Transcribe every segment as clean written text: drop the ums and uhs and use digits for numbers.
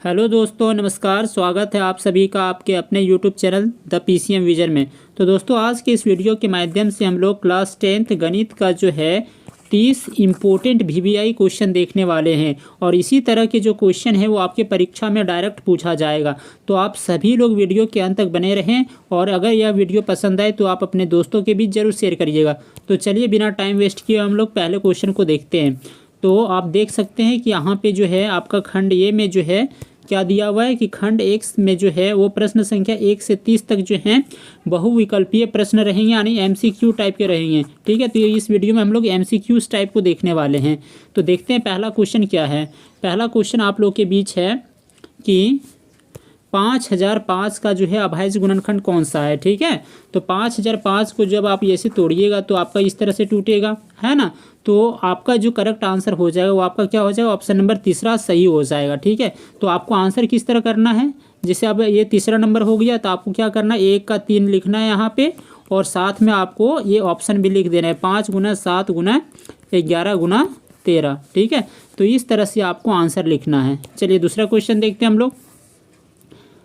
Hello दोस्तों, नमस्कार। स्वागत है आप सभी का आपके अपने YouTube channel the PCM vision में। तो दोस्तों, आज के इस वीडियो के माध्यम से हम लोग क्लास 10th गणित का जो है 30 इम्पोर्टेंट वीवीआई क्वेश्चन देखने वाले हैं। और इसी तरह के जो क्वेश्चन है वो आपके परीक्षा में डायरेक्ट पूछा जाएगा। तो आप सभी लोग वीडियो के अंत तक बने रहें, और अगर यह वीडियो पसंद आए तो आप अपने दोस्तों के बीच ज़रूर शेयर करिएगा। तो चलिए बिना टाइम वेस्ट किए हम लोग पहले क्वेश्चन को देखते हैं। तो आप देख सकते हैं कि यहाँ पे जो है आपका खंड ए में जो है क्या दिया हुआ है कि खंड एक्स में जो है वो प्रश्न संख्या 1 से 30 तक जो है बहुविकल्पीय प्रश्न रहेंगे, यानी एमसीक्यू टाइप के रहेंगे। ठीक है, तो इस वीडियो में हम लोग एमसीक्यूज टाइप को देखने वाले हैं। तो देखते हैं पहला क्वेश्चन क्या है। पहला क्वेश्चन आप लोग के बीच है कि 5005 का जो है अभाज्य गुणनखंड कौन सा है। ठीक है, तो 5005 को जब आप ऐसे तोड़िएगा तो आपका इस तरह से टूटेगा, है ना। तो आपका जो करेक्ट आंसर हो जाएगा वो आपका क्या हो जाएगा, ऑप्शन नंबर तीसरा सही हो जाएगा। ठीक है, तो आपको आंसर किस तरह करना है, जैसे अब ये तीसरा नंबर हो गया तो आपको क्या करना है, 1 का 3 लिखना है यहाँ पे, और साथ में आपको ये ऑप्शन भी लिख देना है 5 गुना 7 गुना 11 गुना 13। ठीक है, तो इस तरह से आपको आंसर लिखना है। चलिए दूसरा क्वेश्चन देखते हैं हम लोग।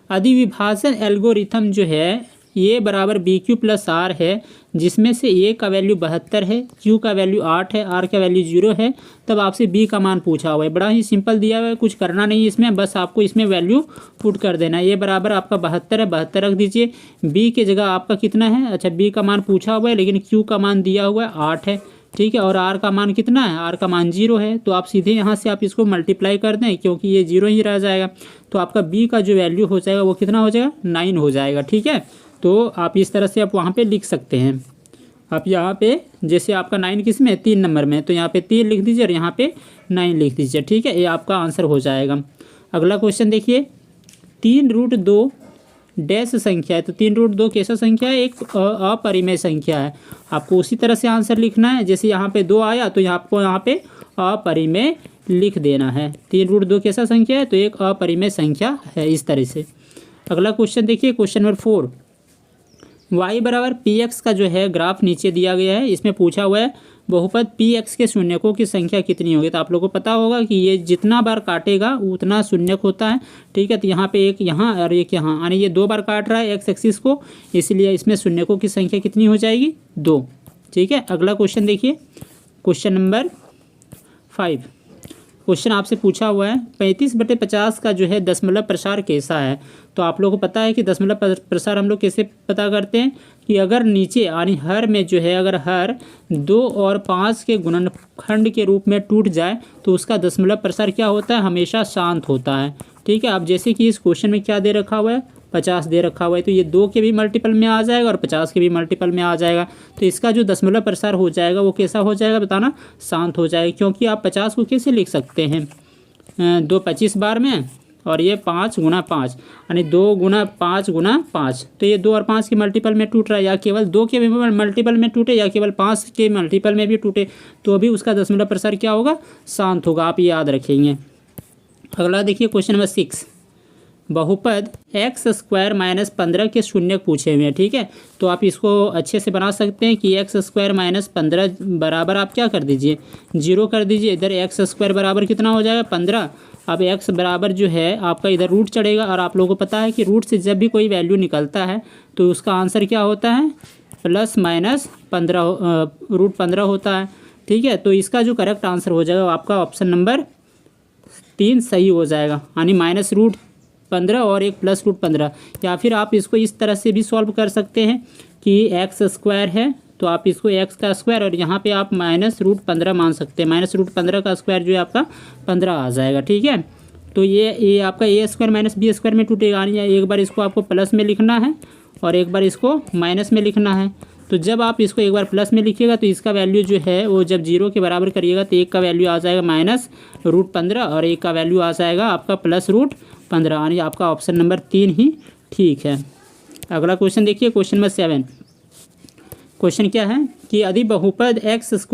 अधिविभाजन एल्गोरिथम जो है ए बराबर बी क्यू प्लस आर है, जिसमें से ए का वैल्यू 72 है, क्यू का वैल्यू 8 है, आर का वैल्यू 0 है। तब आपसे बी का मान पूछा हुआ है। बड़ा ही सिंपल दिया हुआ है, कुछ करना नहीं इसमें, बस आपको इसमें वैल्यू पुट कर देना है। ए बराबर आपका 72 है, 72 रख दीजिए। बी की जगह आपका कितना है, अच्छा बी का मान पूछा हुआ है लेकिन क्यू का मान दिया हुआ है 8 है। ठीक है, और आर का मान कितना है, आर का मान 0 है। तो आप सीधे यहाँ से आप इसको मल्टीप्लाई कर दें, क्योंकि ये 0 ही रह जाएगा। तो आपका बी का जो वैल्यू हो जाएगा वो कितना हो जाएगा, 9 हो जाएगा। ठीक है, तो आप इस तरह से आप वहाँ पे लिख सकते हैं। आप यहाँ पे जैसे आपका 9 किस में, 3 नंबर में, तो यहाँ पे 3 लिख दीजिए और यहाँ पे 9 लिख दीजिए। ठीक है, ये आपका आंसर हो जाएगा। अगला क्वेश्चन देखिए, 3√2 डैश संख्या है। तो 3√2 कैसा संख्या है, एक अपरिमेय संख्या है। आपको उसी तरह से आंसर लिखना है, जैसे यहाँ पे 2 आया तो आपको यहाँ पे अपरिमेय लिख देना है। 3√2 कैसा संख्या है, तो एक अपरिमेय संख्या है, इस तरह से। अगला क्वेश्चन देखिए, क्वेश्चन नंबर 4। y बराबर पी एक्स का जो है ग्राफ नीचे दिया गया है। इसमें पूछा हुआ है बहुपद पी एक्स के शून्यकों की संख्या कितनी होगी। तो आप लोगों को पता होगा कि ये जितना बार काटेगा उतना शून्यक होता है। ठीक है, तो यहाँ पे एक यहाँ और एक यहाँ, यानी ये 2 बार काट रहा है एक्स एक्सिस को, इसलिए इसमें शून्यकों की संख्या कितनी हो जाएगी, 2। ठीक है, अगला क्वेश्चन देखिए, क्वेश्चन नंबर 5। क्वेश्चन आपसे पूछा हुआ है 35/50 का जो है दशमलव प्रसार कैसा है। तो आप लोगों को पता है कि दशमलव प्रसार हम लोग कैसे पता करते हैं कि अगर नीचे यानी हर में जो है अगर हर 2 और 5 के गुणनखंड के रूप में टूट जाए तो उसका दशमलव प्रसार क्या होता है, हमेशा शांत होता है। ठीक है, अब जैसे कि इस क्वेश्चन में क्या दे रखा हुआ है, 50 दे रखा हुआ है, तो ये 2 के भी मल्टीपल में आ जाएगा और 50 के भी मल्टीपल में आ जाएगा। तो इसका जो दशमलव प्रसार हो जाएगा वो कैसा हो जाएगा, बताना, शांत हो जाएगा। क्योंकि आप 50 को कैसे लिख सकते हैं, 2 25 बार में, और ये 5 गुना 5, यानी 2 गुना 5 गुना 5। तो ये 2 और 5 के मल्टीपल में टूट रहा है, या केवल 2 के मल्टीपल में टूटे या केवल 5 के मल्टीपल में भी टूटे, तो भी उसका दशमलव प्रसार क्या होगा, शांत होगा। आप ये याद रखेंगे। अगला देखिए, क्वेश्चन नंबर 6। बहुपद x² - 15 के शून्यक पूछे हुए हैं। ठीक है, तो आप इसको अच्छे से बना सकते हैं कि x² - 15 बराबर आप क्या कर दीजिए, 0 कर दीजिए। इधर x² बराबर कितना हो जाएगा, 15। अब x बराबर जो है आपका इधर रूट चढ़ेगा, और आप लोगों को पता है कि रूट से जब भी कोई वैल्यू निकलता है तो उसका आंसर क्या होता है, ±15 √15 होता है। ठीक है, तो इसका जो करेक्ट आंसर हो जाएगा आपका ऑप्शन नंबर 3 सही हो जाएगा, यानी -√15 और एक +√15। या फिर आप इसको इस तरह से भी सॉल्व कर सकते हैं कि x² है तो आप इसको x का स्क्वायर और यहाँ पे आप -√15 मान सकते हैं। -√15 का स्क्वायर जो है आपका 15 आ जाएगा। ठीक है, तो ये आपका a² - b² में टूटेगा, यानी एक बार इसको आपको प्लस में लिखना है और एक बार इसको माइनस में लिखना है। तो जब आप इसको एक बार प्लस में लिखिएगा तो इसका वैल्यू जो है वो जब 0 के बराबर करिएगा तो एक का वैल्यू आ जाएगा -√15 और एक का वैल्यू आ जाएगा आपका +√15, यानी आपका ऑप्शन नंबर 3 ही ठीक है। अगला क्वेश्चन देखिए, क्वेश्चन नंबर 7। क्वेश्चन क्या है कि यदि बहुपद x²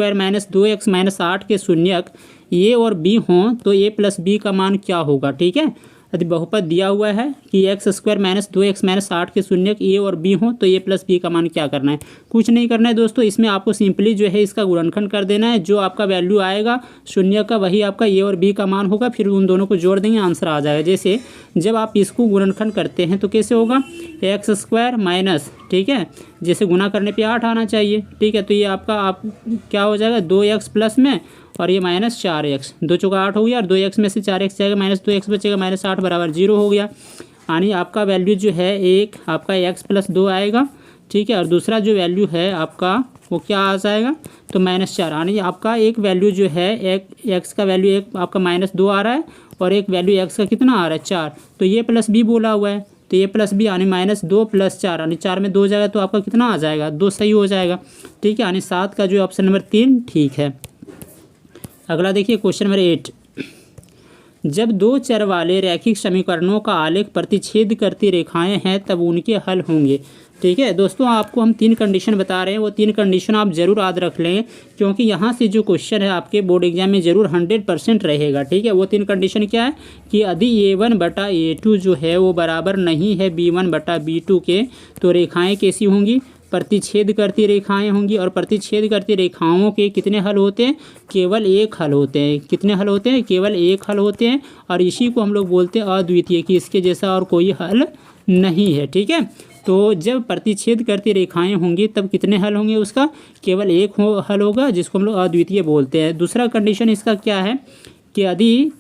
- 2x - 8 के शून्यक a और b हों तो a + b का मान क्या होगा। ठीक है, यदि बहुपद दिया हुआ है कि x square minus 2x minus 8 के शून्यक ए और बी हों तो ए प्लस बी का मान क्या करना है, कुछ नहीं करना है दोस्तों। इसमें आपको सिंपली जो है इसका गुणनखंड कर देना है, जो आपका वैल्यू आएगा शून्य का वही आपका ए और बी का मान होगा, फिर उन दोनों को जोड़ देंगे आंसर आ जाएगा। जैसे जब आप इसको गुणनखंड करते हैं तो कैसे होगा, एक्स स्क्वायर माइनस, ठीक है, जैसे गुना करने पे 8 आना चाहिए, ठीक है, तो ये आपका क्या हो जाएगा 2x प्लस में और ये माइनस 4x, 2 चौका 8 हो गया और 2x में से 4x जाएगा, माइनस 2x बचेगा, माइनस 8 बराबर 0 हो गया। यानी आपका वैल्यू जो है एक आपका x प्लस 2 आएगा, ठीक है, और दूसरा जो वैल्यू है आपका वो क्या आ जाएगा तो -4। यानी आपका एक वैल्यू जो है एक x का वैल्यू एक आपका -2 आ रहा है और एक वैल्यू x का कितना आ रहा है 4, तो ये प्लस बी बोला हुआ है, तो ये प्लस बी यानी -2 + 4, यानी 4 में 2 जाएगा तो आपका कितना आ जाएगा 2 सही हो जाएगा, ठीक है, यानी 7 का जो ऑप्शन नंबर 3 ठीक है। अगला देखिए क्वेश्चन नंबर 8, जब दो चर वाले रैखिक समीकरणों का आलेख प्रतिच्छेद करती रेखाएं हैं तब उनके हल होंगे। ठीक है दोस्तों, आपको हम 3 कंडीशन बता रहे हैं, वो 3 कंडीशन आप जरूर याद रख लें क्योंकि यहाँ से जो क्वेश्चन है आपके बोर्ड एग्जाम में जरूर 100% रहेगा। ठीक है, वो 3 कंडीशन क्या है कि यदि A1/A2 जो है वो बराबर नहीं है B1/B2 के तो रेखाएँ कैसी होंगी, प्रतिच्छेद करती रेखाएं होंगी, और प्रतिच्छेद करती रेखाओं के कितने हल होते हैं, केवल एक हल होते हैं। कितने हल होते हैं, केवल एक हल होते हैं, और इसी को हम लोग बोलते हैं अद्वितीय, कि इसके जैसा और कोई हल नहीं है। ठीक है, तो जब प्रतिच्छेद करती रेखाएं होंगी तब कितने हल होंगे, उसका केवल एक हल होगा जिसको हम लोग अद्वितीय बोलते हैं। दूसरा कंडीशन इसका क्या है कि यदि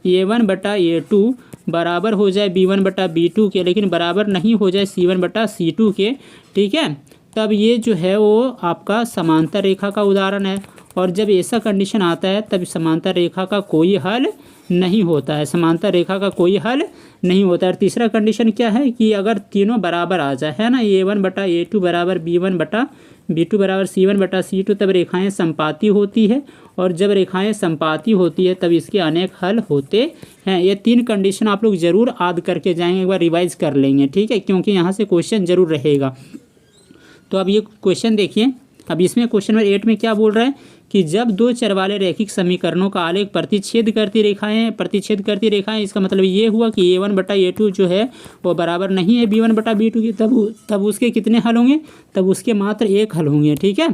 A1/A2 बराबर हो जाए B1/B2 के लेकिन बराबर नहीं हो जाए C1/C2 के, ठीक है, तब ये जो है वो आपका समांतर रेखा का उदाहरण है, और जब ऐसा कंडीशन आता है तब समांतर रेखा का कोई हल नहीं होता है, समांतर रेखा का कोई हल नहीं होता है। और तीसरा कंडीशन क्या है कि अगर तीनों बराबर आ जाए, है ना, A1/A2 बराबर B1/B2 बराबर C1/C2, तब रेखाएं संपाती होती है, और जब रेखाएं संपाती होती है तब इसके अनेक हल होते हैं। ये 3 कंडीशन आप लोग जरूर याद करके जाएंगे, एक बार रिवाइज कर लेंगे, ठीक है, क्योंकि यहाँ से क्वेश्चन जरूर रहेगा। तो अब ये क्वेश्चन देखिए, अब इसमें क्वेश्चन नंबर 8 में क्या बोल रहा है कि जब दो चर वाले रैखिक समीकरणों का आलेख प्रतिच्छेद करती रेखाएं, इसका मतलब ये हुआ कि A1/A2 जो है वो बराबर नहीं है B1/B2 की, तब उसके कितने हल होंगे, तब उसके मात्र एक हल होंगे। ठीक है,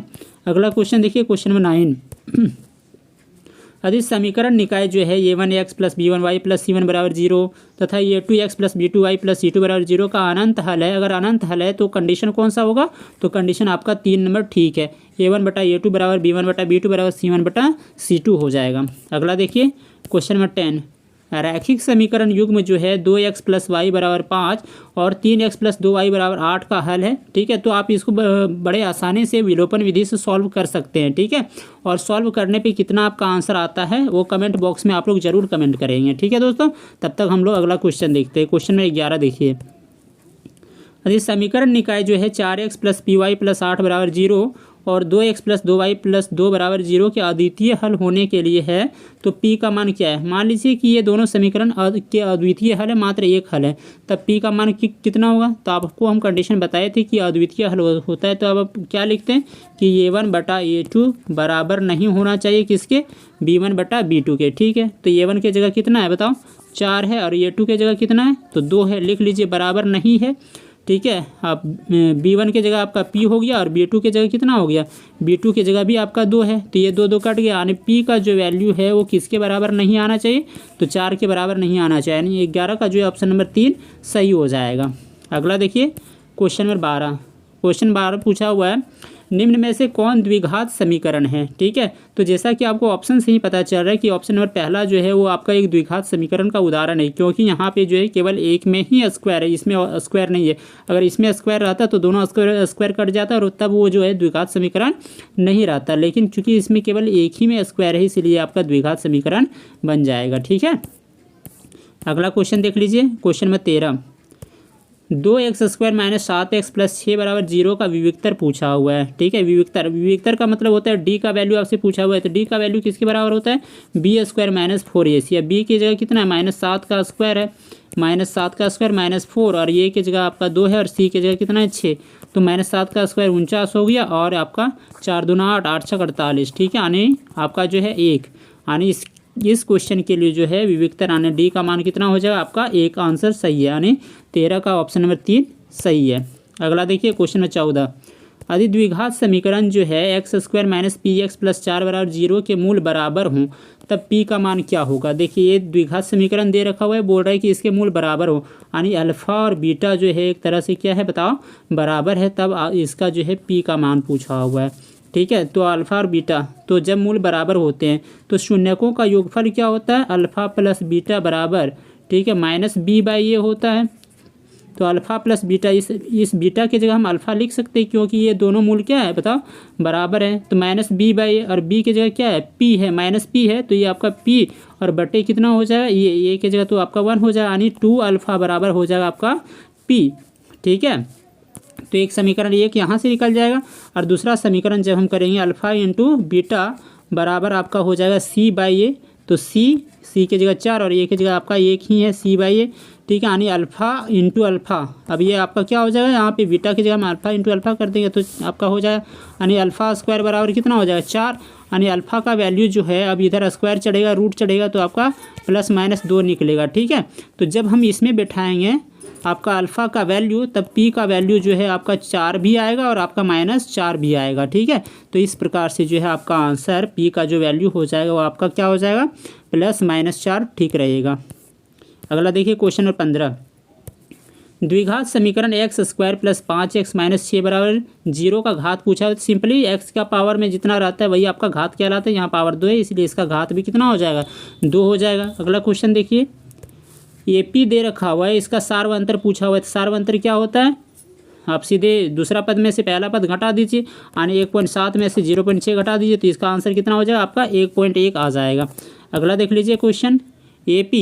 अगला क्वेश्चन देखिए, क्वेश्चन नंबर 9, यदि समीकरण निकाय जो है A1x + B1y + C1 = 0 तथा A2x + B2y + C2 = 0 का अनंत हल है, अगर अनंत हल है तो कंडीशन कौन सा होगा, तो कंडीशन आपका 3 नंबर ठीक है, A1/A2 बराबर B1/B2 बराबर C1/C2 हो जाएगा। अगला देखिए क्वेश्चन नंबर 10, रैखिक समीकरण युग्म जो है 2x + y = 5 और 3x + 2y = 8 का हल है। ठीक है, तो आप इसको बड़े आसानी से विलोपन विधि से सॉल्व कर सकते हैं। ठीक है, और सॉल्व करने पे कितना आपका आंसर आता है वो कमेंट बॉक्स में आप लोग जरूर कमेंट करेंगे। ठीक है दोस्तों, तब तक हम लोग अगला क्वेश्चन देखते हैं। क्वेश्चन नंबर 11 देखिए, यदि समीकरण निकाय जो है 4x + py + 8 = 0 और 2x + 2y + 2 = 0 के अद्वितीय हल होने के लिए है तो p का मान क्या है। मान लीजिए कि ये दोनों समीकरण के अद्वितीय हल है, मात्र एक हल है, तब p का मान कितना होगा, तो आपको हम कंडीशन बताए थे कि अद्वितीय हल होता है, तो अब आप क्या लिखते हैं कि A1/A2 बराबर नहीं होना चाहिए किसके, B1/B2 के। ठीक है, तो A1 की जगह कितना है बताओ, 4 है, और A2 की जगह कितना है तो 2 है, लिख लीजिए बराबर नहीं है। ठीक है, आप B1 की जगह आपका P हो गया और B2 की जगह कितना हो गया, B2 की जगह भी आपका 2 है, तो ये 2 कट गया, यानी P का जो वैल्यू है वो किसके बराबर नहीं आना चाहिए, तो 4 के बराबर नहीं आना चाहिए, यानी 11 का जो है ऑप्शन नंबर 3 सही हो जाएगा। अगला देखिए क्वेश्चन नंबर 12, क्वेश्चन 12 पूछा हुआ है निम्न में से कौन द्विघात समीकरण है। ठीक है, तो जैसा कि आपको ऑप्शन से ही पता चल रहा है कि ऑप्शन नंबर पहला जो है वो आपका एक द्विघात समीकरण का उदाहरण है, क्योंकि यहाँ पे जो है केवल एक में ही स्क्वायर है, इसमें स्क्वायर नहीं है। अगर इसमें स्क्वायर रहता तो दोनों स्क्वायर कट जाता और तब वो जो है द्विघात समीकरण नहीं रहता, लेकिन चूंकि इसमें केवल एक ही में स्क्वायर है इसलिए आपका द्विघात समीकरण बन जाएगा। ठीक है, अगला क्वेश्चन देख लीजिए, क्वेश्चन नंबर 13, 2x² - 7x + 6 = 0 का विविक्तर पूछा हुआ है। ठीक है, विविक्तर का मतलब होता है d का वैल्यू आपसे पूछा हुआ है, तो d का वैल्यू किसके बराबर होता है, b² - 4ac, या b की जगह कितना है -7 का स्क्वायर है, -7 का स्क्वायर -4, और ये की जगह आपका 2 है और c की जगह कितना है 6, तो -7 का स्क्वायर 49 हो गया, और आपका 4 दूना 8, 8 छक 48। ठीक है, यानी आपका जो है 1, यानी इस क्वेश्चन के लिए जो है विविधता यानी डी का मान कितना हो जाएगा आपका, एक आंसर सही है, यानी 13 का ऑप्शन नंबर 3 सही है। अगला देखिए क्वेश्चन नंबर 14, यदि द्विघात समीकरण जो है x² - px + 4 = 0 के मूल बराबर हों तब p का मान क्या होगा। देखिए ये द्विघात समीकरण दे रखा हुआ है, बोल रहा है कि इसके मूल बराबर हो, यानी अल्फ़ा और बीटा जो है एक तरह से क्या है बताओ, बराबर है, तब इसका जो है p का मान पूछा हुआ है। ठीक है, तो अल्फ़ा और बीटा तो जब मूल बराबर होते हैं तो शून्यकों का योगफल क्या होता है, अल्फ़ा प्लस बीटा बराबर, ठीक है, -b/a होता है। तो अल्फ़ा प्लस बीटा, इस बीटा की जगह हम अल्फ़ा लिख सकते हैं क्योंकि ये दोनों मूल क्या है बताओ, बराबर है। तो -b/a और b की जगह क्या है, p है, -p है, तो ये आपका p और बटे कितना हो जाएगा, ये की जगह तो आपका 1 हो जाएगा, यानी 2 अल्फ़ा बराबर हो जाएगा आपका p। ठीक है, तो एक समीकरण एक यहाँ से निकल जाएगा और दूसरा समीकरण जब हम करेंगे अल्फ़ा इंटू बीटा बराबर आपका हो जाएगा c/a, तो c की जगह 4 और a की जगह आपका 1 ही है, c/a। ठीक है, यानी अल्फ़ा इंटू अल्फ़ा, अब ये आपका क्या हो जाएगा, यहाँ पे बीटा की जगह हम अल्फ़ा इंटू अल्फ़ा कर देंगे तो आपका हो जाएगा, यानी अल्फ़ा² बराबर कितना हो जाएगा 4, यानी अल्फ़ा का वैल्यू जो है अब इधर स्क्वायर चढ़ेगा, रूट चढ़ेगा तो आपका +-2 निकलेगा। ठीक है, तो जब हम इसमें बैठाएंगे आपका अल्फ़ा का वैल्यू, तब p का वैल्यू जो है आपका 4 भी आएगा और आपका -4 भी आएगा। ठीक है, तो इस प्रकार से जो है आपका आंसर p का जो वैल्यू हो जाएगा वो आपका क्या हो जाएगा, +-4 ठीक रहेगा। अगला देखिए क्वेश्चन नंबर 15, द्विघात समीकरण x² + 5x - 6 = 0 का घात पूछा है। तो सिंपली x का पावर में जितना रहता है वही आपका घात कहलाता है, यहाँ पावर 2 है इसलिए इसका घात भी कितना हो जाएगा, 2 हो जाएगा। अगला क्वेश्चन देखिए, AP दे रखा हुआ है, इसका सार्वअंतर पूछा हुआ है। तो सार्वअंतर क्या होता है, आप सीधे दूसरा पद में से पहला पद घटा दीजिए, यानी 1.7 में से 0.6 घटा दीजिए, तो इसका आंसर कितना हो जाएगा आपका 1.1 आ जाएगा। अगला देख लीजिए क्वेश्चन, AP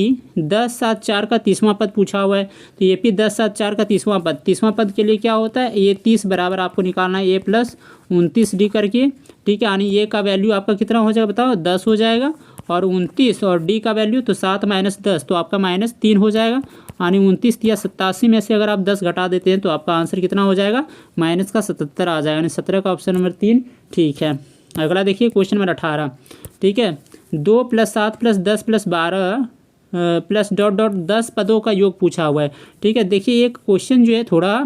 10, 7, 4 का 30वां पद पूछा हुआ है। तो AP 10, 7, 4 का 30वां पद के लिए क्या होता है, ये 30 बराबर आपको निकालना है a + 29d करके। ठीक है, यानी a का वैल्यू आपका कितना हो जाएगा बताओ, 10 हो जाएगा, और 29 और d का वैल्यू तो 7 - 10 तो आपका -3 हो जाएगा, यानी 29 या 87 में से अगर आप 10 घटा देते हैं तो आपका आंसर कितना हो जाएगा, -77 आ जाएगा, यानी 17 का ऑप्शन नंबर 3 ठीक है। अगला देखिए क्वेश्चन नंबर 18, ठीक है, 2 + 7 + 10 + 12 + ... 10 पदों का योग पूछा हुआ है। ठीक है, देखिए एक क्वेश्चन जो है थोड़ा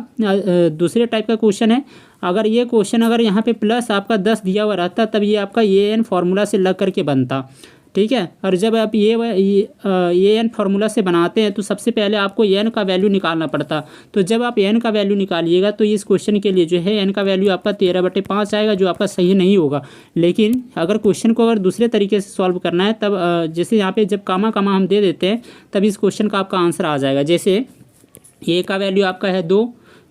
दूसरे टाइप का क्वेश्चन है। अगर ये क्वेश्चन अगर यहाँ पे प्लस आपका 10 दिया हुआ रहता तब ये आपका an फार्मूला से लग करके बनता। ठीक है, और जब आप ये n फार्मूला से बनाते हैं तो सबसे पहले आपको n का वैल्यू निकालना पड़ता। तो जब आप n का वैल्यू निकालिएगा तो इस क्वेश्चन के लिए जो है n का वैल्यू आपका 13/5 आएगा, जो आपका सही नहीं होगा। लेकिन अगर क्वेश्चन को अगर दूसरे तरीके से सॉल्व करना है तब जैसे यहाँ पे जब कामा हम दे देते हैं तब इस क्वेश्चन का आपका आंसर आ जाएगा। जैसे a का वैल्यू आपका है 2,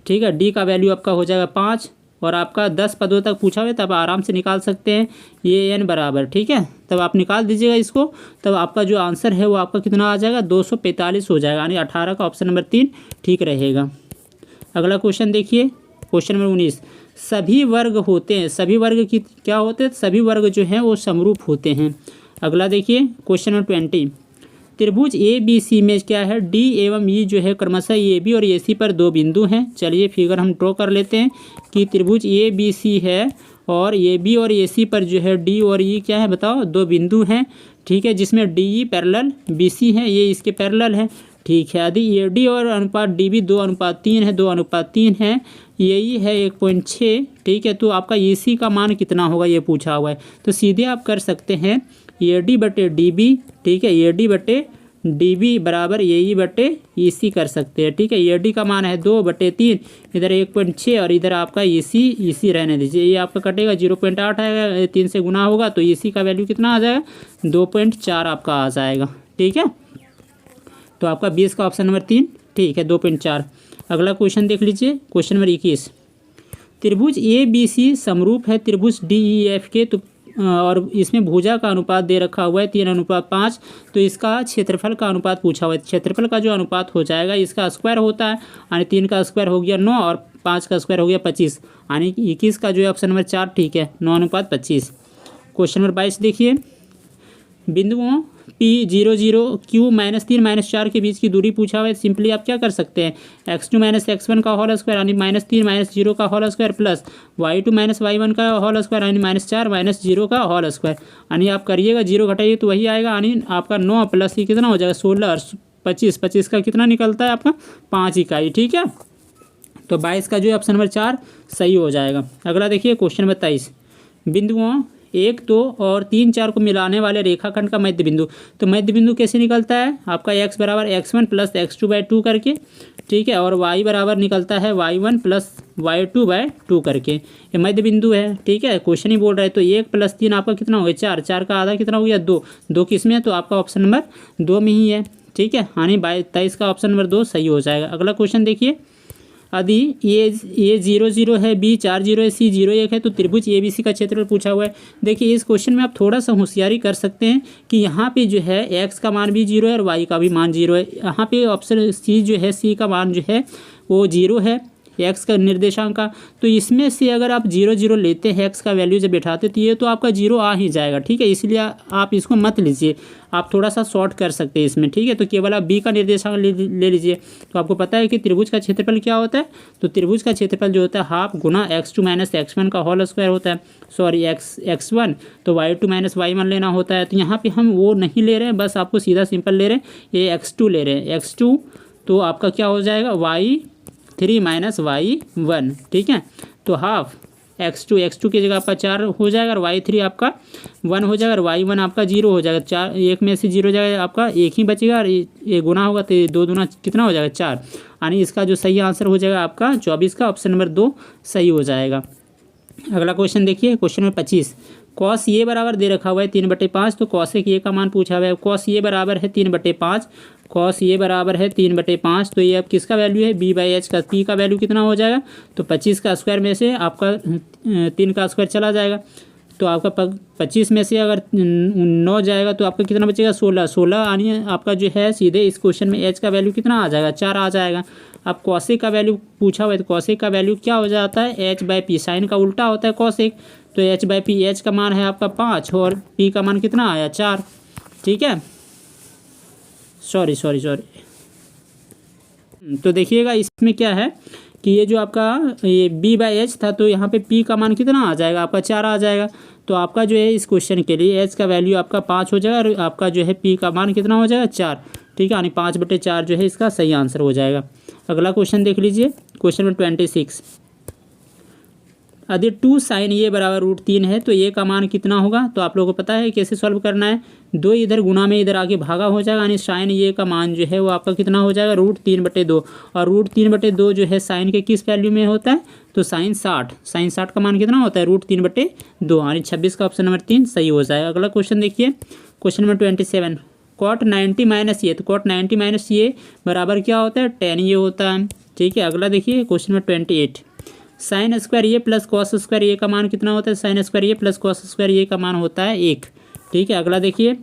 ठीक है, d का वैल्यू आपका हो जाएगा 5 और आपका 10 पदों तक पूछा हुआ है, तब आराम से निकाल सकते हैं ये n बराबर। ठीक है, तब आप निकाल दीजिएगा इसको, तब आपका जो आंसर है वो आपका कितना आ जाएगा, 245 हो जाएगा, यानी 18 का ऑप्शन नंबर 3 ठीक रहेगा। अगला क्वेश्चन देखिए क्वेश्चन नंबर 19, सभी वर्ग होते हैं, सभी वर्ग की क्या होते हैं, सभी वर्ग जो हैं वो समरूप होते हैं। अगला देखिए क्वेश्चन नंबर 20, त्रिभुज ABC में क्या है, D एवं E जो है क्रमशः AB और AC पर 2 बिंदु हैं। चलिए फिगर हम ड्रॉ कर लेते हैं कि त्रिभुज ABC है और AB और AC पर जो है D और E क्या है बताओ, 2 बिंदु हैं। ठीक है, जिसमें DE पैरेलल BC है, ये इसके पैरेलल है। ठीक है, यदि AD और अनुपात DB 2:3 है, 2:3 है, यही है 1.6। ठीक है, तो आपका EC का मान कितना होगा ये पूछा हुआ है। तो सीधे आप कर सकते हैं AD/DB, ठीक है, AD/DB बराबर AE/EC कर सकते हैं। ठीक है, AD का मान है 2/3, इधर 1.6 और इधर आपका EC रहने दीजिए, ये आपका कटेगा 0.8 आएगा, 3 से गुना होगा तो EC का वैल्यू कितना आ जाएगा, 2.4 आपका आ जाएगा। ठीक है, तो आपका 20 का ऑप्शन नंबर 3 ठीक है, 2.4। अगला क्वेश्चन देख लीजिए क्वेश्चन नंबर 21, त्रिभुज ABC समरूप है त्रिभुज DEF के, तो और इसमें भुजा का अनुपात दे रखा हुआ है 3:5, तो इसका क्षेत्रफल का अनुपात पूछा हुआ है। क्षेत्रफल का जो अनुपात हो जाएगा इसका स्क्वायर होता है, यानी 3 का स्क्वायर हो गया 9 और 5 का स्क्वायर हो गया 25, यानी 21 का जो है ऑप्शन नंबर 4 ठीक है, 9:25। क्वेश्चन नंबर 22 देखिए, बिंदुओं P00 Q -3 -4 के बीच की दूरी पूछा हुआ है। सिंपली आप क्या कर सकते हैं, x2 - x1 का होल स्क्वायर यानी -3 - 0 का whole square plus y2 - y1 का होल स्क्वायर यानी -4 - 0 का होल स्क्वायर, यानी आप करिएगा 0 घटाइए तो वही आएगा, यानी आपका 9 प्लस ये कितना हो जाएगा 16 और 25 का कितना निकलता है आपका 5 इकाई। ठीक है, तो 22 का जो है ऑप्शन नंबर 4 सही हो जाएगा। अगला देखिए क्वेश्चन नंबर 23, बिंदुओं 1, 2 और 3, 4 को मिलाने वाले रेखाखंड का मध्य बिंदु। तो मध्य बिंदु कैसे निकलता है आपका, x बराबर x1 प्लस x2/2 करके, ठीक है, और y बराबर निकलता है y1 प्लस y2/2 करके, ये मध्य बिंदु है। ठीक है, क्वेश्चन ही बोल रहा है। तो 1 + 3 आपका कितना हो गया 4, 4 का आधा कितना हो गया 2, 2 किस में है तो आपका ऑप्शन नंबर 2 में ही है। ठीक है, यानी 23 का ऑप्शन नंबर 2 सही हो जाएगा। अगला क्वेश्चन देखिए, यदि ये 0 0 है, B 4 0 है, C 0 1 है तो त्रिभुज ABC का क्षेत्रफल पूछा हुआ है। देखिए इस क्वेश्चन में आप थोड़ा सा होशियारी कर सकते हैं कि यहाँ पे जो है x का मान भी 0 है और y का भी मान 0 है। यहाँ पे ऑप्शन C जो है, C का मान जो है वो 0 है, x का निर्देशांक का। तो इसमें से अगर आप 0 0 लेते हैं, x का वैल्यू जब बैठाते तो ये तो आपका 0 आ ही जाएगा। ठीक है, इसलिए आप इसको मत लीजिए, आप थोड़ा सा शॉर्ट कर सकते हैं इसमें। ठीक है, तो केवल आप b का निर्देशांक ले लीजिए। तो आपको पता है कि त्रिभुज का क्षेत्रफल क्या होता है, तो त्रिभुज का क्षेत्रफल जो होता है हाफ गुना x2 - x1 का होल स्क्वायर होता है, सॉरी x1 तो y2 - y1 लेना होता है। तो यहाँ पे हम वो नहीं ले रहे हैं, बस आपको सीधा सिंपल ले रहे हैं, ये x2 ले रहे हैं। x2 तो आपका क्या हो जाएगा y3 - y1। ठीक है, तो हाफ x2 की जगह आपका 4 हो जाएगा और y3 आपका 1 हो जाएगा और y1 आपका 0 हो जाएगा। 4 एक में से 0 हो जाएगा, आपका एक ही बचेगा और ये गुना होगा तो 2 दूना कितना हो जाएगा 4, यानी इसका जो सही आंसर हो जाएगा आपका 24 का ऑप्शन नंबर 2 सही हो जाएगा। अगला क्वेश्चन देखिए, क्वेश्चन नंबर 25, कॉस ये बराबर दे रखा हुआ है 3/5, तो कॉसेक ये का मान पूछा हुआ है। कॉस ये बराबर है 3/5, कॉस ये बराबर है 3/5, तो ये अब किसका वैल्यू है b/h का, p का वैल्यू कितना हो जाएगा तो 25 का स्क्वायर में से आपका 3 का स्क्वायर चला जाएगा, तो आपका 25 में से अगर 9 जाएगा तो आपका कितना बचेगा 16 यानी आपका जो है सीधे इस क्वेश्चन में h का वैल्यू कितना आ जाएगा 4 आ जाएगा। अब कॉसेक का वैल्यू पूछा हुआ है तो कॉसेक का वैल्यू क्या हो जाता है h/p, साइन का उल्टा होता है कॉसेक, तो h/p, h का मान है आपका 5 और p का मान कितना आया 4। ठीक है, सॉरी तो देखिएगा इसमें क्या है कि ये जो आपका ये b/h था तो यहाँ पे p का मान कितना आ जाएगा आपका 4 आ जाएगा। तो आपका जो है इस क्वेश्चन के लिए h का वैल्यू आपका 5 हो जाएगा और आपका जो है p का मान कितना हो जाएगा 4। ठीक है, यानी 5/4 जो है इसका सही आंसर हो जाएगा। अगला क्वेश्चन देख लीजिए, क्वेश्चन नंबर 26, यदि 2 sin ये बराबर √3 है तो ये का मान कितना होगा। तो आप लोगों को पता है कैसे सॉल्व करना है, 2 इधर गुना में इधर आगे भागा हो जाएगा, यानी साइन ये का मान जो है वो आपका कितना हो जाएगा √3/2, और √3/2 जो है साइन के किस वैल्यू में होता है तो साइन 60 का मान कितना होता है √3/2, यानी 26 का ऑप्शन नंबर 3 सही हो जाएगा। अगला क्वेश्चन देखिए, क्वेश्चन नंबर 27, cot 90 - ये, तो cot 90 - ये बराबर क्या होता है tan ये होता है। ठीक है, अगला देखिए क्वेश्चन नंबर 28, साइन स्क्वायर ये प्लस कॉस स्क्वायर ये का मान कितना होता है, साइन स्क्वायर ये प्लस कॉस स्क्वायर ये का मान होता है 1। ठीक है, अगला देखिए,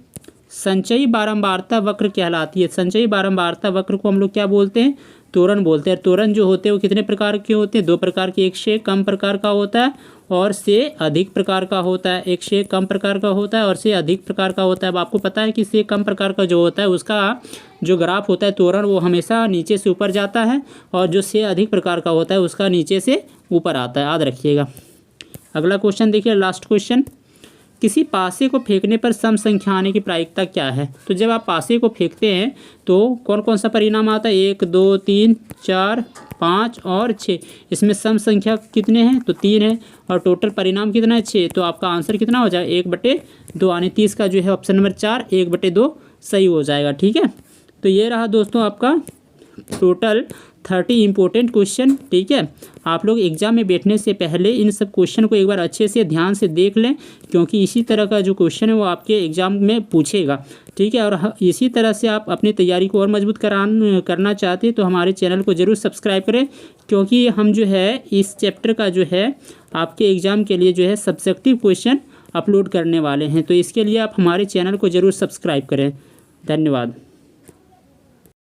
संचयी बारंबारता वक्र कहलाती है। संचयी बारंबारता वक्र को हम लोग क्या बोलते हैं, त्वरण बोलते हैं। त्वरण जो होते हैं वो कितने प्रकार के होते हैं, 2 प्रकार के, एक से कम प्रकार का होता है और से अधिक प्रकार का होता है। एक से कम प्रकार का होता है और से अधिक प्रकार का होता है। अब आपको पता है कि से कम प्रकार का जो होता है उसका जो ग्राफ होता है त्वरण वो हमेशा नीचे से ऊपर जाता है और जो से अधिक प्रकार का होता है उसका नीचे से ऊपर आता है, याद रखिएगा। अगला क्वेश्चन देखिए, लास्ट क्वेश्चन, किसी पासे को फेंकने पर सम संख्या आने की प्रायिकता क्या है। तो जब आप पासे को फेंकते हैं तो कौन कौन सा परिणाम आता है, 1 2 3 4 5 और 6, इसमें सम संख्या कितने हैं तो 3 है और टोटल परिणाम कितना है 6, तो आपका आंसर कितना हो जाएगा 1/2, यानी 30 का जो है ऑप्शन नंबर 4 1/2 सही हो जाएगा। ठीक है, तो ये रहा दोस्तों आपका टोटल 30 इंपॉर्टेंट क्वेश्चन। ठीक है, आप लोग एग्जाम में बैठने से पहले इन सब क्वेश्चन को एक बार अच्छे से ध्यान से देख लें, क्योंकि इसी तरह का जो क्वेश्चन है वो आपके एग्जाम में पूछेगा। ठीक है, और इसी तरह से आप अपनी तैयारी को और मजबूत करना चाहते हैं तो हमारे चैनल को ज़रूर सब्सक्राइब करें, क्योंकि हम जो है इस चैप्टर का जो है आपके एग्ज़ाम के लिए जो है सब्जेक्टिव क्वेश्चन अपलोड करने वाले हैं। तो इसके लिए आप हमारे चैनल को ज़रूर सब्सक्राइब करें। धन्यवाद।